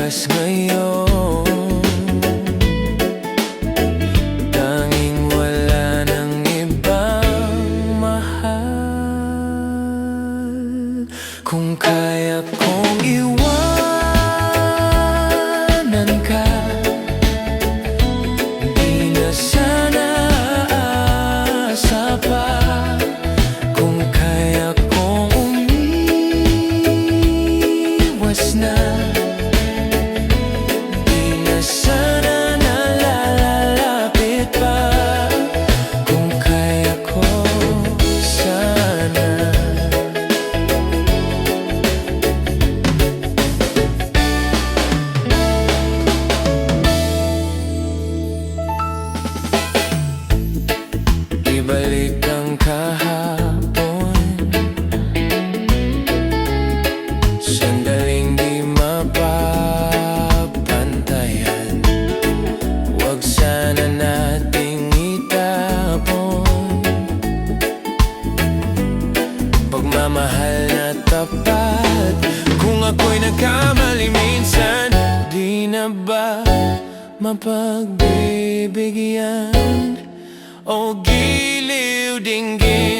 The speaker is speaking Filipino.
bukas ngayon, tanging wala nang ibang mahal. Kung kaya kong iwanan ka, di na sana aasa pa. Kung kaya kong umiwas na, di na sana nalalapit pa. Kung kaya ko sana, ibalik ang kahapon, sandaling di mapapantayan. Huwag sana nating itapon pagmamahal na tapat. Kung ako'y nagkamali minsan, di na ba mapagbibigyan o giliw dinggin?